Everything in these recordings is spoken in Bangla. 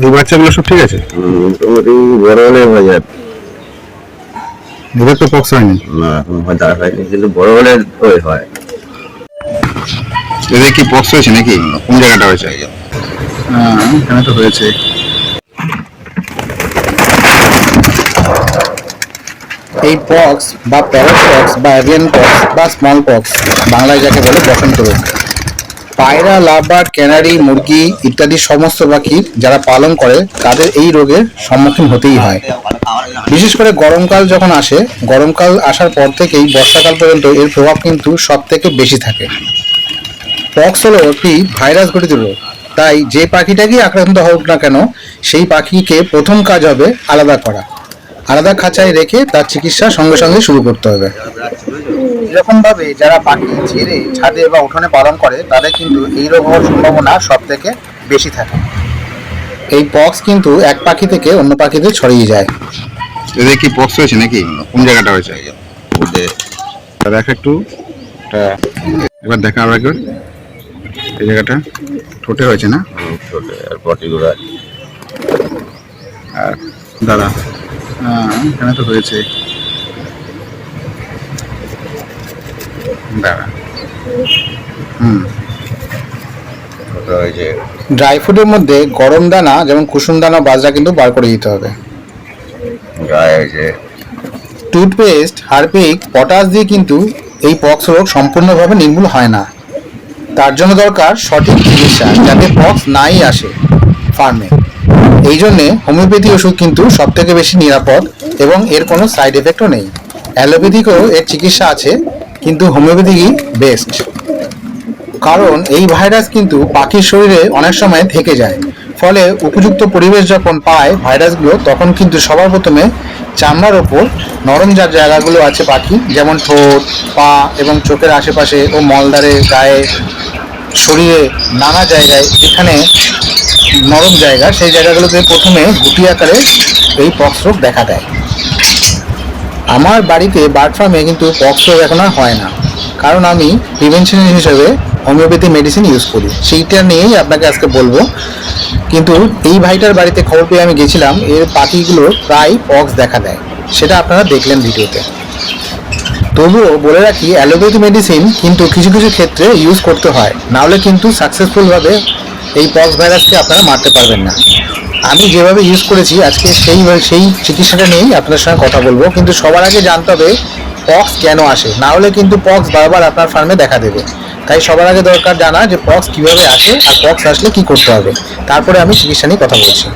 এই বাচ্চাগুলো সব ঠিক আছে? মোটামুটি বড় হলে হয়ে যাবে। এদের তো পক্স হয়নি? না এখন হয়তো হয়নি, কিন্তু বড় হলে হয়। এদের কি পক্স হয়েছে নাকি? কোন জায়গাটা হয়েছে? হ্যাঁ, এখানে তো হয়েছে। এই পক্স বা প্যারট পক্স বা এভিয়ান পক্স বা স্মল পক্স, বাংলায় যাকে বলে বসন্ত রোগ, পায়রা, লাভবার্ড, ক্যানারি, মুরগি ইত্যাদি সমস্ত পাখি যারা পালন করে তাদের এই রোগের সম্মুখীন হতেই হয়। বিশেষ করে গরমকাল যখন আসে, গরমকাল আসার পর থেকেই বর্ষাকাল পর্যন্ত এর প্রভাব কিন্তু সব থেকে বেশি থাকে। পক্স হলো একটি ভাইরাস ঘটিত রোগ, তাই যে পাখিটাকেই আক্রান্ত হোক না কেন সেই পাখিকে প্রথম কাজ হবে আলাদা করা, আলাদা খাঁচায় রেখে তার চিকিৎসা সঙ্গে সঙ্গে শুরু করতে হবে। এরকম ভাবে যারা পাখি ছেড়ে ছাদে বা উঠোনে পালন করে তাদের কিন্তু এই রোগ হওয়ার সম্ভাবনা সব থেকে বেশি থাকে। এই পক্স কিন্তু এক পাখি থেকে অন্য পাখিতে ছড়িয়ে যায়। এদের কি পক্স হয়েছে নাকি? কোন জায়গাটা হয়েছে? দেখ একটু, এবার দেখা আবার একবার। এই জায়গাটা ঠোঁটে হয়েছে না? ছোট আর পটিগুলো আর দাদা, হ্যাঁ এখানে তো হয়েছে। দাদা হয়েছে। ড্রাই ফুডের মধ্যে গরম দানা যেমন কুসুম দানা, বাজরা কিন্তু বার করে দিতে হবে। গায়ে হয়েছে। টুথপেস্ট, হারপিক, পটাশ দিয়ে কিন্তু এই পক্স রোগ সম্পূর্ণভাবে নির্মূল হয় না। তার জন্য দরকার সঠিক চিকিৎসা যাতে পক্স নাই আসে ফার্মে। এই জন্যে হোমিওপ্যাথি ওষুধ কিন্তু সব থেকে বেশি নিরাপদ এবং এর কোনো সাইড এফেক্টও নেই। অ্যালোপ্যাথিকও এর চিকিৎসা আছে, কিন্তু হোমিওপ্যাথিকই বেস্ট। কারণ এই ভাইরাস কিন্তু পাখির শরীরে অনেক সময় থেকে যায়, ফলে উপযুক্ত পরিবেশ যখন পায় ভাইরাসগুলো তখন কিন্তু সবার প্রথমে চামড়ার ওপর নরম যার জায়গাগুলো আছে পাখি, যেমন ঠোঁট, পা এবং চোখের আশেপাশে ও মলদ্বারের গায়ে, শরীরে নানা জায়গায় যেখানে নরম জায়গা সেই জায়গাগুলোতে প্রথমে গুটি আকারে এই পক্স রোগ দেখা দেয়। আমার বাড়িতে বার্ড ফার্মে কিন্তু পক্স রোগ এখন আর হয় না, কারণ আমি প্রিভেনশন হিসেবে হোমিওপ্যাথি মেডিসিন ইউজ করি। সেইটা নিয়েই আপনাকে আজকে বলবো। কিন্তু এই ভাইটার বাড়িতে খবর পেয়ে আমি গেছিলাম, এর পাখিগুলোর প্রায় পক্স দেখা দেয়, সেটা আপনারা দেখলেন ভিডিওতে। তবুও বলে রাখি, অ্যালোপ্যাথি মেডিসিন কিন্তু কিছু কিছু ক্ষেত্রে ইউজ করতে হয়, নাহলে কিন্তু সাকসেসফুলভাবে এই পক্স ভাইরাসকে আপনারা মারতে পারবেন না। আমি যেভাবে ইউজ করেছি আজকে সেই চিকিৎসাটা নিয়েই আপনাদের সঙ্গে কথা বলবো। কিন্তু সবার আগে জানতে হবে পক্স কেন আসে, না হলে কিন্তু পক্স বারবার আপনার ফার্মে দেখা দেবে। তাই সবার আগে দরকার জানা যে পক্স কিভাবে আসে আর পক্স আসলে কি করতে হবে, তারপরে আমি চিকিৎসা নিয়ে কথা বলছি।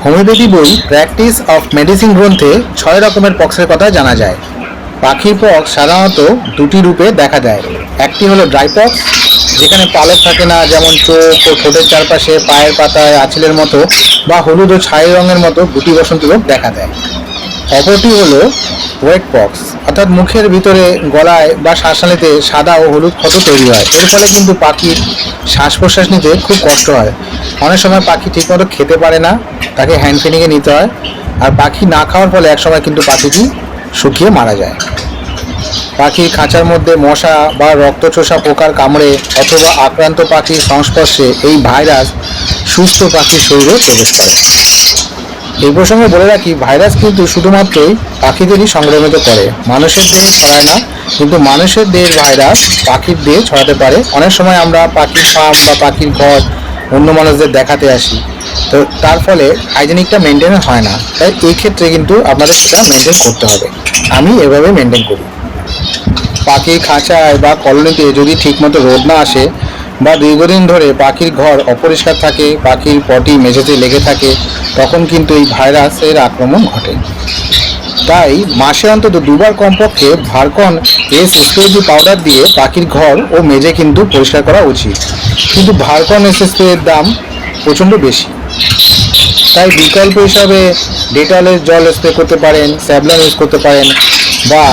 হোমিওপ্যাথি বই প্র্যাকটিস অফ মেডিসিন গ্রন্থে 6 রকমের পক্সের কথা জানা যায়। পাখির পক্স সাধারণত দুটি রূপে দেখা যায়। একটি হলো ড্রাই পক্স, যেখানে পালক থাকে না, যেমন চোখ ও ঠোঁটের চারপাশে পায়ের পাতায় আঁচিলের মতো বা হলুদ ও ছাই রঙের মতো গুটি বসন্ত রোগ দেখা দেয়। অপরটি হলো ওয়েট পক্স, অর্থাৎ মুখের ভিতরে, গলায় বা শ্বাসনালীতে সাদা ও হলুদ ক্ষত তৈরি হয়। এর ফলে কিন্তু পাখির শ্বাস প্রশ্বাস নিতে খুব কষ্ট হয়। অনেক সময় পাখি ঠিকমতো খেতে পারে না, তাকে হ্যান্ড ফিডিংয়ে নিতে হয়। আর পাখি না খাওয়ার ফলে একসময় কিন্তু পাখিটি শুকিয়ে মারা যায়। পাখির খাঁচার মধ্যে মশা বা রক্তচোষা পোকার কামড়ে অথবা আক্রান্ত পাখির সংস্পর্শে এই ভাইরাস সুস্থ পাখির শরীরে প্রবেশ করে। এই প্রসঙ্গে বলে রাখি, ভাইরাস কিন্তু শুধুমাত্রই পাখিদেরই সংক্রমিত করে, মানুষের দেহে ছড়ায় না। কিন্তু মানুষের দেহের ভাইরাস পাখির দেহে ছড়াতে পারে। অনেক সময় আমরা পাখির ফার্ম বা পাখির ঘর অন্য মানুষদের দেখাতে আসি, তো তার ফলে হাইজেনিকটা মেনটেন হয় না। তাই এই ক্ষেত্রে কিন্তু আপনাদের সেটা মেনটেন করতে হবে। আমি এভাবে মেনটেন করি। পাখির খাঁচায় বা কলোনিতে যদি ঠিকমতো রোদ না আসে বা দীর্ঘদিন ধরে পাখির ঘর অপরিষ্কার থাকে, পাখির পটি মেঝেতে লেগে থাকে, তখন কিন্তু এই ভাইরাসের আক্রমণ ঘটে। তাই মাসে অন্তত দুবার কমপক্ষে ভার্কন এস স্প্রে পাউডার দিয়ে পাখির ঘর ও মেঝে কিন্তু পরিষ্কার করা উচিত। কিন্তু ভার্কন এস স্প্রের দাম প্রচণ্ড বেশি, তাই বিকল্প হিসাবে ডেটলের জল স্প্রে করতে পারেন, স্যাভলন ইউজ করতে পারেন, বা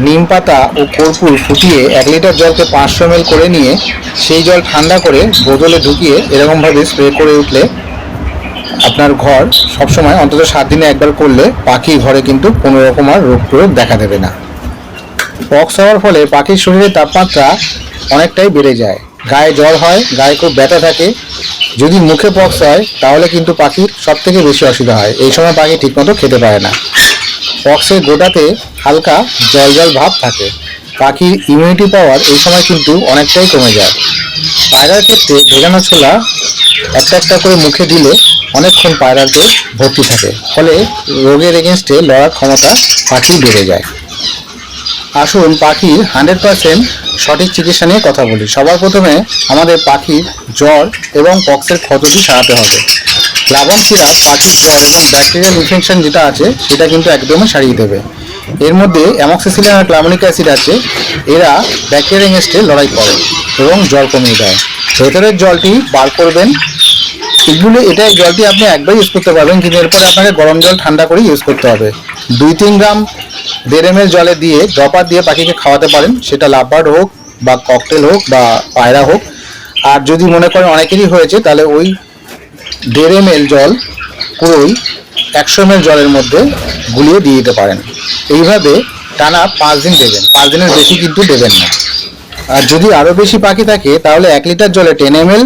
নিম পাতা ও কর্পূর ফুটিয়ে 1 লিটার জলকে 500 ml করে নিয়ে সেই জল ঠান্ডা করে বোতলে ঢুকিয়ে এরকমভাবে স্প্রে করে উঠলে আপনার ঘর সবসময় অন্তত 7 দিনে একবার করলে পাখির ঘরে কিন্তু কোনো রকম আর রোগ প্রয়োগ দেখা দেবে না। পক্স হওয়ার ফলে পাখির শরীরের তাপমাত্রা অনেকটাই বেড়ে যায়, গায়ে জ্বর হয়, গায়ে খুব ব্যথা থাকে, যদি মুখে পক্স হয় তাহলে কিন্তু পাখির সব থেকে বেশি অসুবিধা হয়, এই সময় পাখি ঠিকমতো খেতে পারে না। পক্সের গোটাতে হালকা জল জল ভাব থাকে, পাখির ইমিউনিটি পাওয়ার এই সময় কিন্তু অনেকটাই কমে যায়। পায়রার ক্ষেত্রে ভেজানো ছোলা একটা একটা করে মুখে দিলে অনেকক্ষণ পায়রার পেট ভর্তি থাকে, ফলে রোগের এগেনস্টে লড়ার ক্ষমতা পাখির বেড়ে যায়। আসুন পাখির 100% সঠিক চিকিৎসা নিয়ে কথা বলি। সবার প্রথমে আমাদের পাখির জ্বর এবং পক্সের ক্ষতটি সারাতে হবে। প্লাবন সিরাপ পাখির জ্বর এবং ব্যাকটেরিয়াল ইনফেকশন যেটা আছে সেটা কিন্তু একদমই সারিয়ে দেবে। এর মধ্যে অ্যামক্সিসিলিন আর ক্লামনিক অ্যাসিড আছে, এরা ব্যাকটেরিয়া এগেনস্টে লড়াই করে এবং জ্বর কমিয়ে দেয়। ভেতরের জলটি বার করবেন, এই জলটি আপনি একবার ইউজ করতে পারবেন, কিন্তু এরপরে আপনাকে গরম জল ঠান্ডা করে ইউজ করতে হবে। 2-3 গ্রাম 1.5 ml জলে দিয়ে ড্রপার দিয়ে পাখিকে খাওয়াতে পারেন, সেটা লাভবার্ড হোক বা ককটেল হোক বা পায়রা হোক। আর যদি মনে করেন অনেকেরই হয়েছে, তাহলে ওই 1.5 ml জল পুরোই 100 ml জলের মধ্যে গুলিয়ে দিয়ে দিতে পারেন। এইভাবে টানা 5 দিন দেবেন, 5 দিনের বেশি কিন্তু দেবেন না। আর যদি আরও বেশি পাখি থাকে তাহলে 1 লিটার জলে 10 ml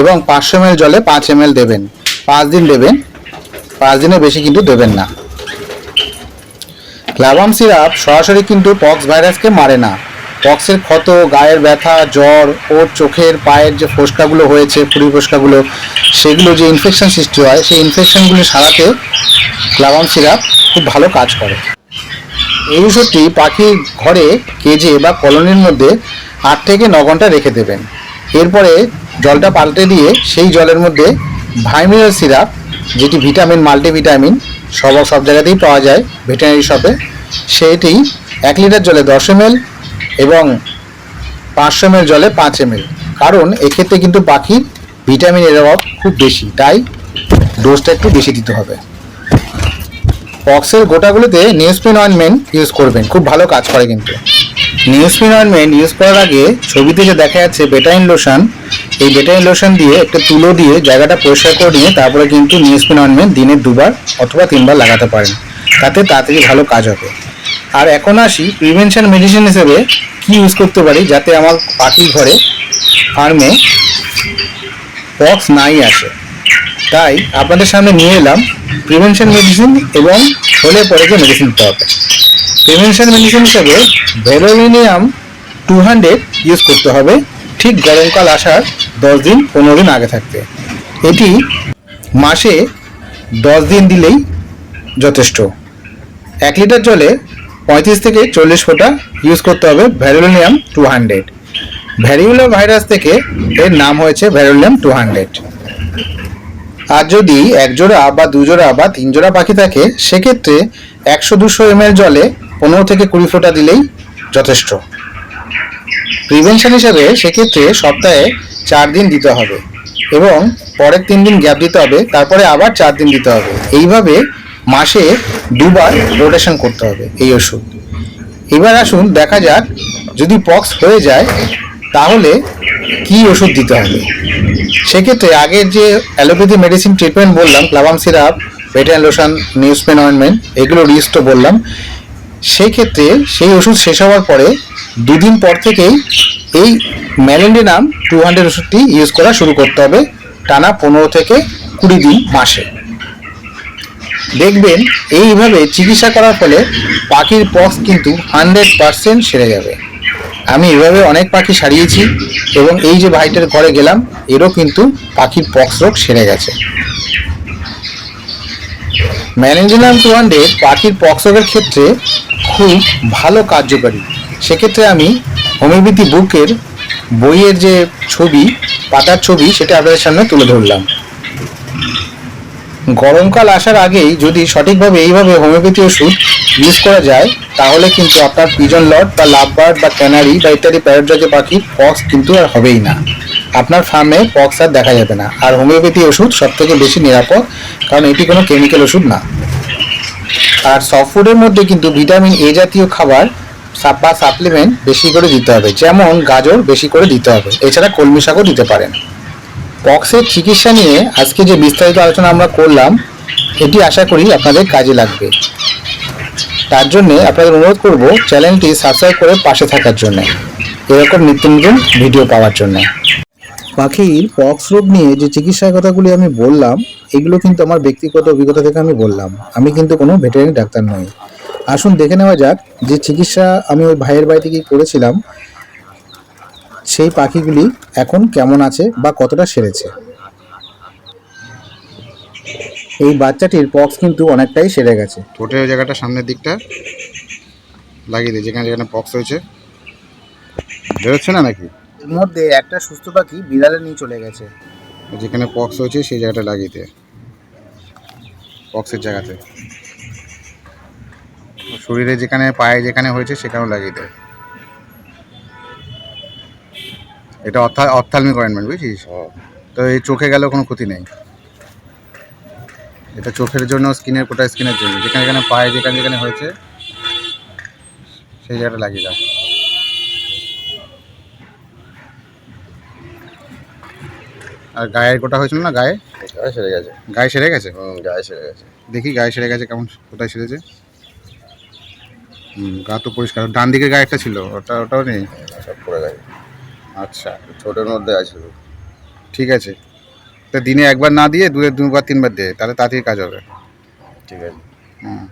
এবং 500 ml জলে 5 ml দেবেন। 5 দিন দেবেন, 5 দিনের বেশি কিন্তু দেবেন না। ক্লাবাম সিরাপ সরাসরি কিন্তু পক্স ভাইরাসকে মারে না। পক্সের ক্ষত, গায়ের ব্যথা, জ্বর ও চোখের পায়ের যে ফোসকাগুলো হয়েছে, ফুড়ি ফোসকাগুলো, সেগুলো যে ইনফেকশন সৃষ্টি হয়, সেই ইনফেকশনগুলো সারাতে ক্লাবাম সিরাপ খুব ভালো কাজ করে। এই ওষুধটি পাখির ঘরে কেজে বা কলোনির মধ্যে 8 থেকে 9 ঘন্টা রেখে দেবেন। এরপরে জলটা পাল্টে দিয়ে সেই জলের মধ্যে ভাইমিনাল সিরাপ, যেটি ভিটামিন, মাল্টিভিটামিন সব জায়গাতেই পাওয়া যায় ভেটেরিনারি শপে, সেইটি 1 লিটার জলে 10 ml এবং 500 ml জলে 5 ml। কারণ এক্ষেত্রে কিন্তু পাখির ভিটামিনের অভাব খুব বেশি, তাই ডোজটা একটু বেশি দিতে হবে। পক্সের গোটাগুলোতে নিউজপিন অয়েন্টমেন্ট ইউজ করবেন, খুব ভালো কাজ করে কিন্তু। নিউজপিন অয়েন্টমেন্ট ইউজ করার আগে ছবিতে যে দেখা যাচ্ছে বেটাইন লোশন, এই বেটাইন লোশন দিয়ে একটা তুলো দিয়ে জায়গাটা পরিষ্কার করে নিয়ে তারপরে কিন্তু নিউজপিন অয়েন্টমেন্ট দিনে 2 বার অথবা 3 বার লাগাতে পারেন, তাতে তাড়াতাড়ি ভালো কাজ হবে। আর এখন আসি প্রিভেনশন মেডিসিন হিসেবে কি ইউজ করতে পারি যাতে আমার পাখির ঘরে, ফার্মে পক্স নাই আসে। তাই আপনাদের সামনে নিয়ে এলাম প্রিভেনশন মেডিসিন এবং হলে পরে যে মেডিসিন দিতে হবে। প্রিভেনশন মেডিসিন হিসেবে ভেলোলিনিয়াম 200 ইউজ করতে হবে, ঠিক গরমকাল আসার 10 দিন 15 দিন আগে থাকতে। এটি মাসে 10 দিন দিলেই যথেষ্ট। 1 লিটার জলে 35 থেকে 40 ফোঁটা ইউজ করতে হবে ভেলোলিনিয়াম 200। ভ্যারিওলা ভাইরাস থেকে এর নাম হয়েছে ভেলোলিনিয়াম 200। আর যদি 1 জোড়া বা 2 জোড়া বা 3 জোড়া পাখি থাকে, সেক্ষেত্রে 100-200 ml জলে 15 থেকে 20 ফোঁটা দিলেই যথেষ্ট। প্রিভেনশন হিসেবে সেক্ষেত্রে সপ্তাহে 4 দিন দিতে হবে এবং পরের 3 দিন গ্যাপ দিতে হবে, তারপরে আবার 4 দিন দিতে হবে। এইভাবে মাসে 2 বার রোটেশন করতে হবে এই ওষুধ। এবার আসুন দেখা যাক যদি পক্স হয়ে যায় তাহলে কি ওষুধ দিতে হবে। সেক্ষেত্রে আগের যে অ্যালোপ্যাথি মেডিসিন ট্রিটমেন্ট বললাম, ক্লাবাম সিরাপ, বেটাইন লোশন, নিউজপিন অয়েন্টমেন্ট, এগুলো লিস্টও বললাম, সেই ক্ষেত্রে সেই ওষুধ শেষ হওয়ার পরে 2 দিন পর থেকেই এই ম্যালেন্ডিনাম 200 ওষুধটি ইউজ করা শুরু করতে হবে, টানা 15 থেকে 20 দিন মাসে। দেখবেন এইভাবে চিকিৎসা করার ফলে পাখির পক্স কিন্তু 100% সেরে যাবে। আমি এভাবে অনেক পাখি সারিয়েছি এবং এই যে ভাইটার ঘরে গেলাম, এরও কিন্তু পাখির পক্স রোগ সেরে গেছে। ম্যালেন্ডিনাম 200 পাখির পক্স রোগের ক্ষেত্রে খুব ভালো কার্যকারী। সেক্ষেত্রে আমি হোমিওপ্যাথি বুকের বইয়ের যে ছবি, পাতার ছবি, সেটা আপনাদের সামনে তুলে ধরলাম। গরমকাল আসার আগেই যদি সঠিকভাবে এইভাবে হোমিওপ্যাথি ওষুধ ইউজ করা যায়, তাহলে কিন্তু আপনার পিজন লট বা লাভবার্ড বা ক্যানারি বা ইত্যাদি প্যারট জাতীয় পাখির পক্স কিন্তু আর হবেই না। আপনার ফার্মে পক্স আর দেখা যাবে না। আর হোমিওপ্যাথি ওষুধ সব থেকে বেশি নিরাপদ, কারণ এটি কোনো কেমিক্যাল ওষুধ না। আর সফট ফুডের মধ্যে কিন্তু ভিটামিন এ জাতীয় খাবার বা সাপ্লিমেন্ট বেশি করে দিতে হবে, যেমন গাজর বেশি করে দিতে হবে। এছাড়া কলমি শাকও দিতে পারেন। পক্সের চিকিৎসা নিয়ে আজকে যে বিস্তারিত আলোচনা আমরা করলাম, এটি আশা করি আপনাদের কাজে লাগবে। তার জন্য আপনাদের অনুরোধ করব চ্যানেলটি সাবস্ক্রাইব করে পাশে থাকার জন্য, এরকম নিত্য নতুন ভিডিও পাওয়ার জন্য। পাখির পক্স রোগ নিয়ে যে চিকিৎসার কথাগুলি আমি বললাম, এগুলো কিন্তু আমার ব্যক্তিগত অভিজ্ঞতা থেকে আমি বললাম। আমি কিন্তু কোনো ভেটেরিনারি ডাক্তার নই। আসুন দেখে নেওয়া যাক যে চিকিৎসা আমি ওই ভাইয়ের বাড়ি থেকেই করেছিলাম, সেই পাখিগুলি এখন কেমন আছে বা কতটা সেরেছে। এই বাচ্চাটির পক্স কিন্তু অনেকটাই সেরে গেছে। ঠোঁটের ওই জায়গাটা সামনের দিকটা লাগিয়ে দিই, যেখানে যেখানে পক্স হয়েছে। বেরোচ্ছে না নাকি? এর মধ্যে একটা সুস্থ পাখি বিড়ালে নিয়ে চলে গেছে। যেখানে পক্স হয়েছে সেই জায়গাটা লাগিয়ে দে, পক্সের জায়গাতে। শরীরে যেখানে, পায়ে যেখানে হয়েছে সেখানেও লাগিয়ে দে। এটা অপথ্যালমিক অয়েন্টমেন্ট, বুঝছিস? তো এই চোখে গেলেও কোনো ক্ষতি নেই। এটা চোখের জন্য, স্কিনের গোটা স্কিনের জন্য, যেখানে যেখানে পায়ে যেখানে যেখানে হয়েছে সেই জায়গাটা লাগিয়ে দাও। আর গায়ের গোটা হয়েছিল না, গায়ে গায়ে সেরে গেছে। গায়ে সেরে গেছে? গায়ে সেরে গেছে। দেখি গায়ে সেরে গেছে কেমন, কোথায় সেরেছে? গা তো পরিষ্কার। ডান দিকের গায়ে একটা ছিল, ওটাও নেই? সব পড়ে গেছে। আচ্ছা, ছোটোর মধ্যে আছে। ঠিক আছে। তা দিনে একবার না দিয়ে দুবার তিনবার দে, তাহলে তাড়াতাড়ি কাজ হবে। ঠিক আছে। হুম।